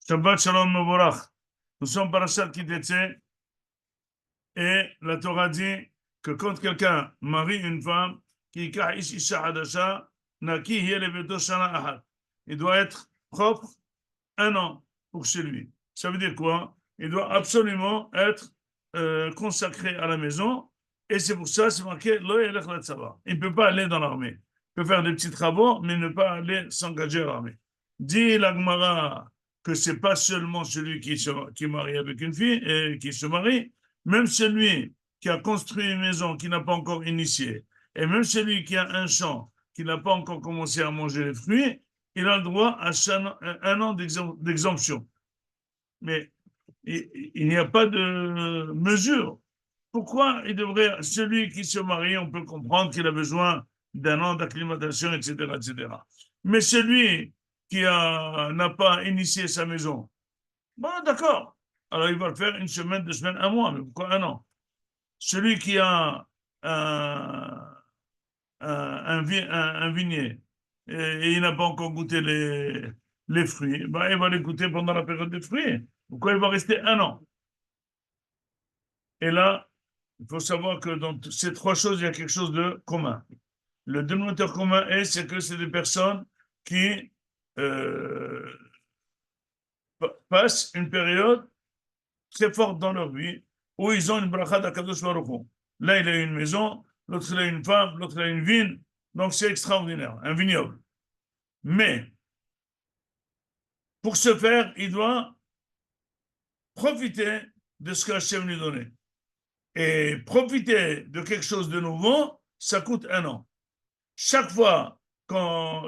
Shabbat Shalom Mevorach. Nous sommes parashat Kitetse et la Torah dit que quand quelqu'un marie une femme, qui ish isha hadasha, naki hiya leveto shana ahad. Il doit être propre 1 an pour chez lui. Ça veut dire quoi? Il doit absolument être consacré à la maison et c'est pour ça c'est marqué lo yelech latzava. Il ne peut pas aller dans l'armée. Il peut faire des petits travaux, mais ne pas aller s'engager à l'armée. Dit la Gemara que c'est pas seulement celui qui marie avec une fille et qui se marie, même celui qui a construit une maison qui n'a pas encore initié, et même celui qui a un champ qui n'a pas encore commencé à manger les fruits, il a le droit à 1 an d'exemption. Mais il n'y a pas de mesure. Pourquoi il devrait, celui qui se marie, on peut comprendre qu'il a besoin d'1 an d'acclimatation, etc., etc. Mais celui qui n'a pas initié sa maison, bon, d'accord. Alors il va le faire 1 semaine, 2 semaines, 1 mois, mais pourquoi 1 an? Celui qui a un vignet et il n'a pas encore goûté les fruits, ben, il va les goûter pendant la période des fruits. Pourquoi il va rester 1 an? Et là, il faut savoir que dans ces 3 choses, il y a quelque chose de commun. Le dénominateur commun c'est que c'est des personnes qui passent une période très forte dans leur vie où ils ont une bracha d'Akadosh Baruch Hu. Là, il a une maison, l'autre, il a une femme, l'autre, il a une vigne. Donc, c'est extraordinaire, un vignoble. Mais, pour ce faire, il doit profiter de ce qu'Hachem lui donnait. Et profiter de quelque chose de nouveau, ça coûte 1 an. Chaque fois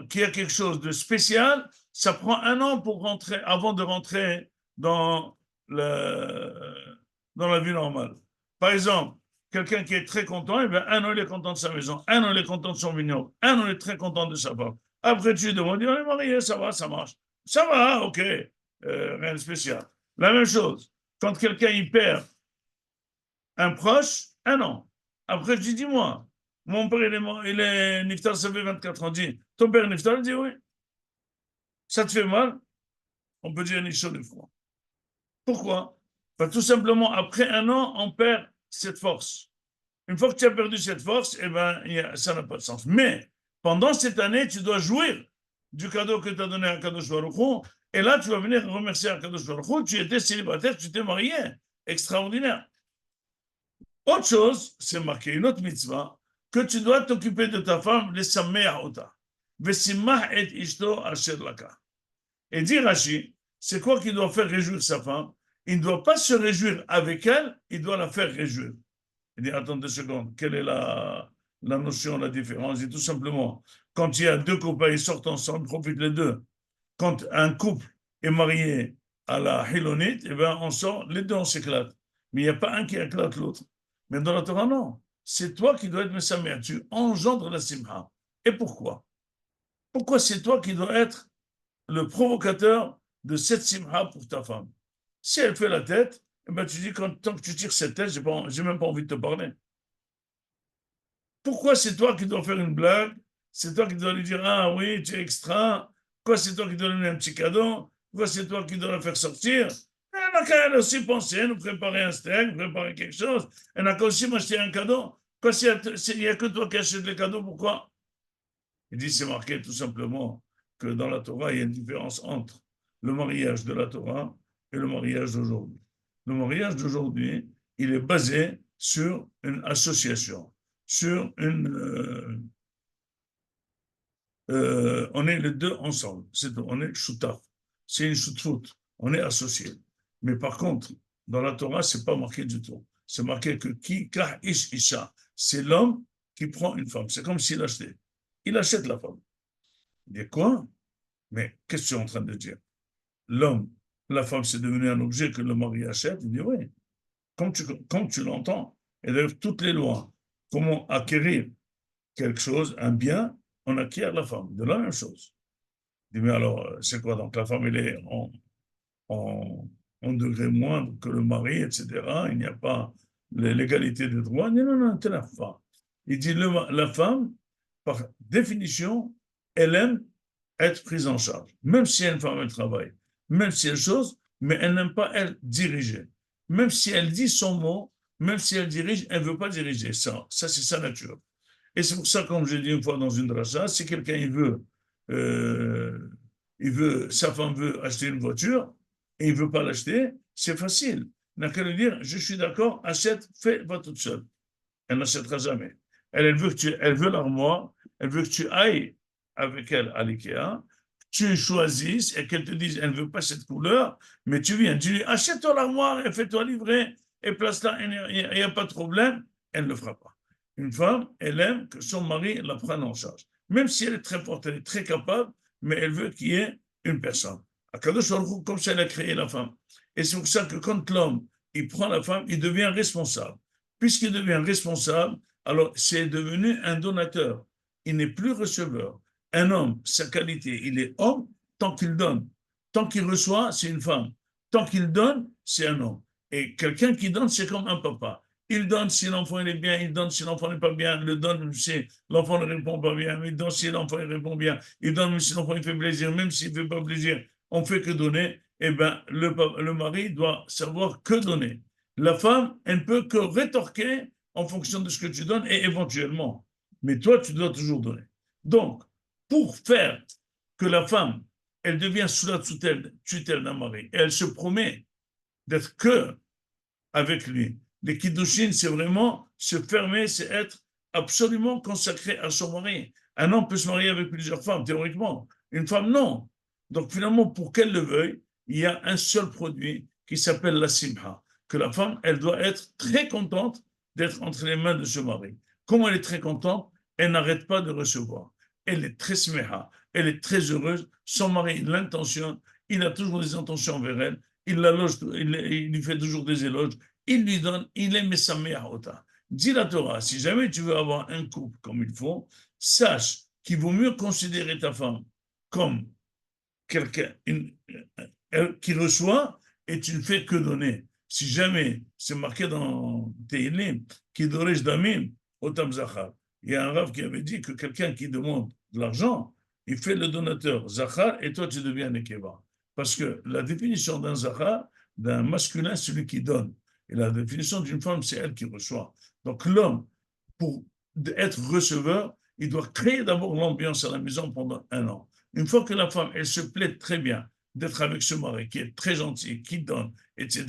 qu'il y a quelque chose de spécial, ça prend 1 an pour rentrer, avant de rentrer dans la vie normale. Par exemple, quelqu'un qui est très content, eh bien, 1 an, il est content de sa maison, 1 an, il est content de son vignoble, 1 an, il est très content de sa femme. Après, tu lui demandes, on est marié, ça va, ça marche. Ça va, ok, rien de spécial. La même chose, quand quelqu'un y perd un proche, 1 an. Après, je dis, dis-moi, mon père, il est niftar, ça fait 24 ans. Dit, ton père est niftar? Il dit, oui. Ça te fait mal? On peut dire ni chaud ni froid. Pourquoi? Parce que tout simplement, après 1 an, on perd cette force. Une fois que tu as perdu cette force, eh ben, ça n'a pas de sens. Mais pendant cette année, tu dois jouir du cadeau que tu as donné à Kadosh Baruch Hu. Et là, tu vas venir remercier à Kadosh Baruch Hu. Tu étais célibataire, tu t'es marié. Extraordinaire. Autre chose, c'est marqué, une autre mitzvah, que tu dois t'occuper de ta femme, les sameah ota. Vesimah et ishto asher laka. Et dit Rashi, c'est quoi qui doit faire réjouir sa femme? Il ne doit pas se réjouir avec elle, il doit la faire réjouir. Il dit, attends 2 secondes, quelle est la notion, la différence? Il dit tout simplement, quand il y a 2 copains, ils sortent ensemble, profitent les deux. Quand un couple est marié à la Hilonite, eh ben, on sort, les deux, on s'éclate. Mais il n'y a pas un qui éclate l'autre. Mais dans la Torah, non. C'est toi qui dois être Messamer. Tu engendres la Simha. Et pourquoi? Pourquoi c'est toi qui dois être le provocateur de cette Simha pour ta femme? Si elle fait la tête, eh ben tu dis, tant que tu tires cette tête, j'ai même pas envie de te parler. Pourquoi c'est toi qui dois faire une blague? C'est toi qui dois lui dire, ah oui, tu es extra. Pourquoi c'est toi qui dois lui donner un petit cadeau? Pourquoi c'est toi qui dois la faire sortir? Elle n'a qu'à elle aussi penser, nous préparer un steak, nous préparer quelque chose. Elle n'a qu'à aussi m'acheter un cadeau. Pourquoi il n'y a que toi qui achètes les cadeaux, pourquoi? Il dit, c'est marqué tout simplement que dans la Torah, il y a une différence entre le mariage de la Torah et le mariage d'aujourd'hui. Le mariage d'aujourd'hui, il est basé sur une association, sur on est les deux ensemble, on est choutaf, c'est une choutroute, on est associés. Mais par contre, dans la Torah, c'est pas marqué du tout. C'est marqué que qui kah ish isha, c'est l'homme qui prend une femme. C'est comme s'il achetait. Il achète la femme. Il dit quoi? Mais qu'est-ce que tu es en train de dire? L'homme, la femme, c'est devenu un objet que le mari achète. Il dit oui, comme tu l'entends. Et d'ailleurs, toutes les lois, comment acquérir quelque chose, un bien, on acquiert la femme. De la même chose. Il dit mais alors, c'est quoi? Donc la femme, elle est en degré moindre que le mari, etc. Il n'y a pas l'égalité des droits. Non, non, non, tu n'as pas. Il dit la femme, par définition, elle aime être prise en charge. Même si une femme, elle travaille. même si elle chose, mais elle n'aime pas, elle, diriger. Même si elle dit son mot, même si elle dirige, elle ne veut pas diriger. Ça c'est sa nature. Et c'est pour ça, comme j'ai dit une fois dans une dracha, si quelqu'un euh, sa femme veut acheter une voiture et il ne veut pas l'acheter, c'est facile. Il n'a qu'à lui dire, je suis d'accord, achète, fais, va toute seule. Elle n'achètera jamais. Elle veut l'armoire, elle veut que tu ailles avec elle à l'IKEA, tu choisisses et qu'elle te dise, elle ne veut pas cette couleur, mais tu viens, tu lui achète-toi l'armoire et fais-toi livrer et place-la, il n'y a pas de problème, elle ne le fera pas. Une femme, elle aime que son mari la prenne en charge. Même si elle est très forte, elle est très capable, mais elle veut qu'il y ait une personne. Akadosh Baruch Hu, comme ça, elle a créé la femme. Et c'est pour ça que quand l'homme, il prend la femme, il devient responsable. Puisqu'il devient responsable, alors c'est devenu un donateur. Il n'est plus receveur. Un homme, sa qualité, il est homme tant qu'il donne. Tant qu'il reçoit, c'est une femme. Tant qu'il donne, c'est un homme. Et quelqu'un qui donne, c'est comme un papa. Il donne si l'enfant est bien, il donne si l'enfant n'est pas bien, il le donne si l'enfant ne répond pas bien, il donne si l'enfant répond bien, il donne même si l'enfant fait plaisir, même s'il ne fait pas plaisir, on ne fait que donner. Eh bien, le mari doit savoir que donner. La femme, elle ne peut que rétorquer en fonction de ce que tu donnes et éventuellement. Mais toi, tu dois toujours donner. Donc, pour faire que la femme, elle devient sous la tutelle d'un mari, et elle se promet d'être que avec lui. Les kiddushin, c'est vraiment se fermer, c'est être absolument consacré à son mari. Un homme peut se marier avec plusieurs femmes, théoriquement. Une femme, non. Donc finalement, pour qu'elle le veuille, il y a un seul produit qui s'appelle la simha, que la femme, elle doit être très contente d'être entre les mains de ce mari. Comment elle est très contente, elle n'arrête pas de recevoir. Elle est très smeha, elle est très heureuse. Son mari, l'intention, il a toujours des intentions envers elle. Il il lui fait toujours des éloges. Il lui donne, il aime sa me'ahota. Dit la Torah, si jamais tu veux avoir un couple comme il faut, sache qu'il vaut mieux considérer ta femme comme quelqu'un qui reçoit et tu ne fais que donner. Si jamais c'est marqué dans Teilim, qui doresh damim, otam zachar. Il y a un rave qui avait dit que quelqu'un qui demande de l'argent, il fait le donateur zachar et toi tu deviens nekeva. Parce que la définition d'un zachar, d'un masculin, c'est celui qui donne. Et la définition d'une femme, c'est elle qui reçoit. Donc l'homme, pour être receveur, il doit créer d'abord l'ambiance à la maison pendant un an. Une fois que la femme, elle se plaît très bien d'être avec ce mari qui est très gentil, qui donne, etc.,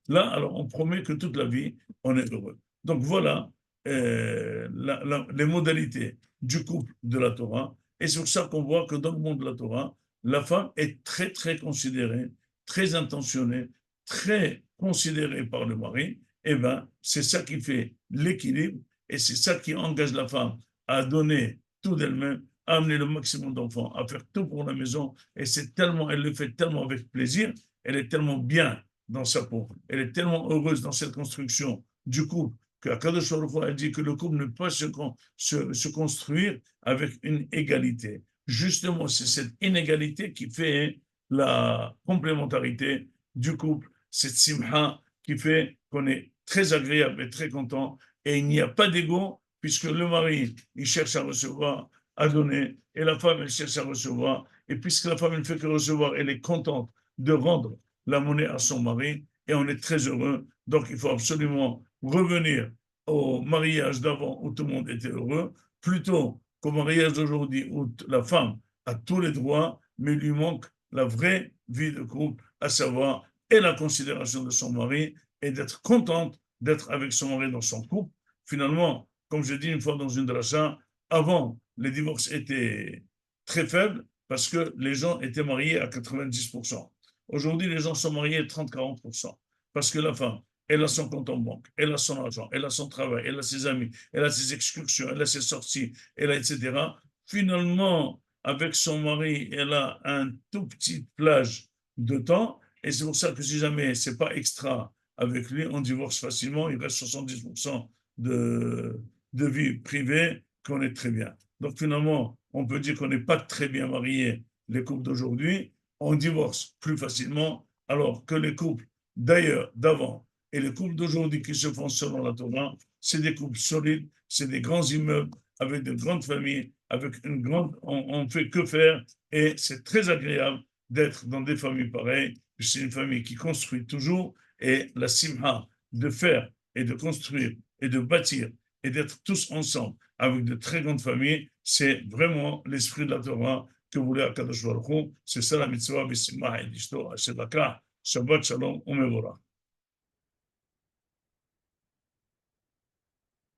là, alors on promet que toute la vie, on est heureux. Donc voilà les modalités du couple de la Torah. Et c'est pour ça qu'on voit que dans le monde de la Torah, la femme est très, très considérée, très intentionnée, très considérée par le mari. Et bien, c'est ça qui fait l'équilibre et c'est ça qui engage la femme à donner tout d'elle-même, à amener le maximum d'enfants, à faire tout pour la maison. Et c'est tellement, elle le fait tellement avec plaisir, elle est tellement bien dans sa peau, elle est tellement heureuse dans cette construction du couple qu'Akadosh Baruch Hu a dit que le couple ne peut pas se construire avec une égalité. Justement, c'est cette inégalité qui fait la complémentarité du couple, cette simha qui fait qu'on est très agréable et très content et il n'y a pas d'ego puisque le mari, il cherche à recevoir, à donner et la femme, elle cherche à recevoir et puisque la femme ne fait que recevoir, elle est contente de rendre la monnaie à son mari et on est très heureux. Donc, il faut absolument revenir au mariage d'avant où tout le monde était heureux, plutôt qu'au mariage d'aujourd'hui où la femme a tous les droits, mais lui manque la vraie vie de couple, à savoir et la considération de son mari et d'être contente d'être avec son mari dans son couple. Finalement, comme je dis une fois dans une dracha, avant, les divorces étaient très faibles parce que les gens étaient mariés à 90%. Aujourd'hui, les gens sont mariés à 30-40% parce que la femme, elle a son compte en banque, elle a son argent, elle a son travail, elle a ses amis, elle a ses excursions, elle a ses sorties, elle a etc. Finalement, avec son mari, elle a un tout petit plage de temps et c'est pour ça que si jamais c'est pas extra avec lui, on divorce facilement, il reste 70% de vie privée qu'on est très bien. Donc finalement, on peut dire qu'on n'est pas très bien mariés, les couples d'aujourd'hui, on divorce plus facilement, alors que les couples d'ailleurs, d'avant, et les couples d'aujourd'hui qui se font selon la Torah, c'est des couples solides, c'est des grands immeubles avec de grandes familles, avec une grande, on fait que faire et c'est très agréable d'être dans des familles pareilles. C'est une famille qui construit toujours, et la simha de faire et de construire et de bâtir et d'être tous ensemble avec de très grandes familles, c'est vraiment l'esprit de la Torah que voulait Akadosh Baruch Hu. C'est ça la mitzvah, Bissimah et Dishto, Shabbat Shalom, Umevora.